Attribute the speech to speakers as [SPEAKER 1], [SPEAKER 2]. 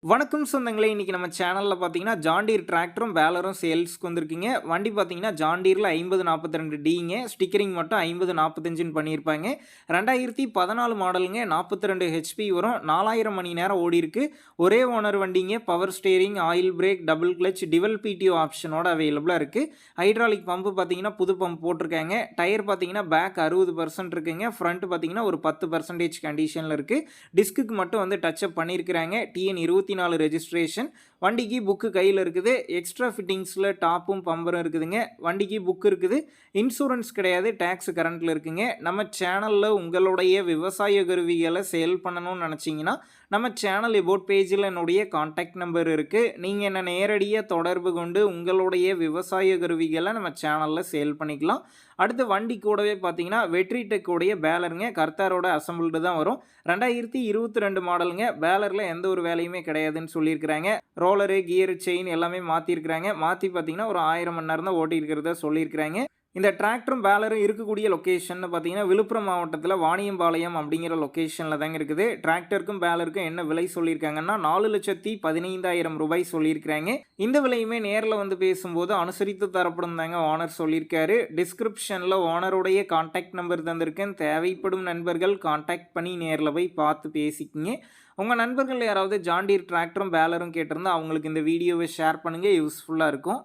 [SPEAKER 1] வணக்கம் சொந்தங்களே! இன்னைக்கு நம்ம சேனல்ல பார்த்தீங்கன்னா, ஜான் டீர் டிராக்டரும், பேலரும் சேல்ஸ்க்கு வந்திருக்குங்க. வண்டி பார்த்தீங்கன்னா, ஜான் டீர்ல 5042Dங்க. ஸ்டிக்கரிங் மட்டும் 5045ன்னு பண்ணியிருப்பாங்க. 2014 மாடலுங்க. 42 ஹெச்பி வரும். 4000 மணி நேரம் ஓடியிருக்கு. ஒரே ஓனர் வண்டிங்க. Power steering, oil brake, double clutch, dual PTO ஆப்ஷனோட அவைலபிளா இருக்கு. ஹைட்ராலிக் பம்பு பார்த்தீங்கன்னா, புது பம்ப் போட்டிருக்காங்க. டயர் பார்த்தீங்கன்னா, பேக் 60% இருக்குங்க. ஃப்ரண்ட் பார்த்தீங்கன்னா, ஒரு 10% கண்டிஷன்ல இருக்கு. டிஸ்க்குக்கு மட்டும் வந்து டச் அப் பண்ணியிருக்கிறாங்க. TN 24 registration. வண்டிக்கு புக்கு கையில் இருக்குது. எக்ஸ்ட்ரா ஃபிட்டிங்ஸில் டாப்பும் பம்பரும் இருக்குதுங்க. வண்டிக்கு புக் இருக்குது. இன்சூரன்ஸ் கிடையாது. டேக்ஸ் கரண்ட்டில் இருக்குங்க. நம்ம சேனலில் உங்களுடைய விவசாய கருவிகளை சேல் பண்ணணும்னு நினச்சிங்கன்னா, நம்ம சேனல் எபோட் பேஜில் என்னுடைய கான்டாக்ட் நம்பர் இருக்குது. நீங்கள் என்ன நேரடியாக தொடர்பு கொண்டு உங்களுடைய விவசாய கருவிகளை நம்ம சேனலில் சேல் பண்ணிக்கலாம். அடுத்து வண்டி கூடவே பார்த்தீங்கன்னா, வெற்றி டெக்கோடைய பேலருங்க. கர்த்தாரோட அசம்பிள்டு தான் வரும். 2022 மாடலுங்க. பேலரில் எந்த ஒரு வேலையுமே கிடையாதுன்னு சொல்லியிருக்கிறாங்க. ரோலரு, கியர், செயின் எல்லாமே மாற்றிருக்கிறாங்க. மாற்றி பார்த்தீங்கன்னா, ஒரு 1000 மணி நேரம் தான் ஓட்டியிருக்கிறதா சொல்லியிருக்கிறாங்க. இந்த டிராக்டரும் பேலரும் இருக்கக்கூடிய லொக்கேஷன் பார்த்தீங்கன்னா, விழுப்புரம் மாவட்டத்தில் வாணியம்பாளையம் அப்படிங்கிற லொக்கேஷனில் தாங்க இருக்குது. டிராக்டருக்கும் பேலருக்கும் என்ன விலை சொல்லியிருக்காங்கன்னா, 4,15,000 ரூபாய் சொல்லியிருக்கிறாங்க. இந்த விலையுமே நேரில் வந்து பேசும்போது அனுசரித்து தரப்படும் தாங்க ஓனர் சொல்லியிருக்காரு. டிஸ்கிரிப்ஷனில் ஓனருடைய கான்டாக்ட் நம்பர் தந்திருக்கேன். தேவைப்படும் நண்பர்கள் கான்டாக்ட் பண்ணி நேரில் போய் பார்த்து பேசிக்கிங்க. உங்கள் நண்பர்கள் யாராவது ஜான் டீர் டிராக்டரும் பேலரும் கேட்டிருந்தா அவங்களுக்கு இந்த வீடியோவை ஷேர் பண்ணுங்கள். யூஸ்ஃபுல்லாக இருக்கும்.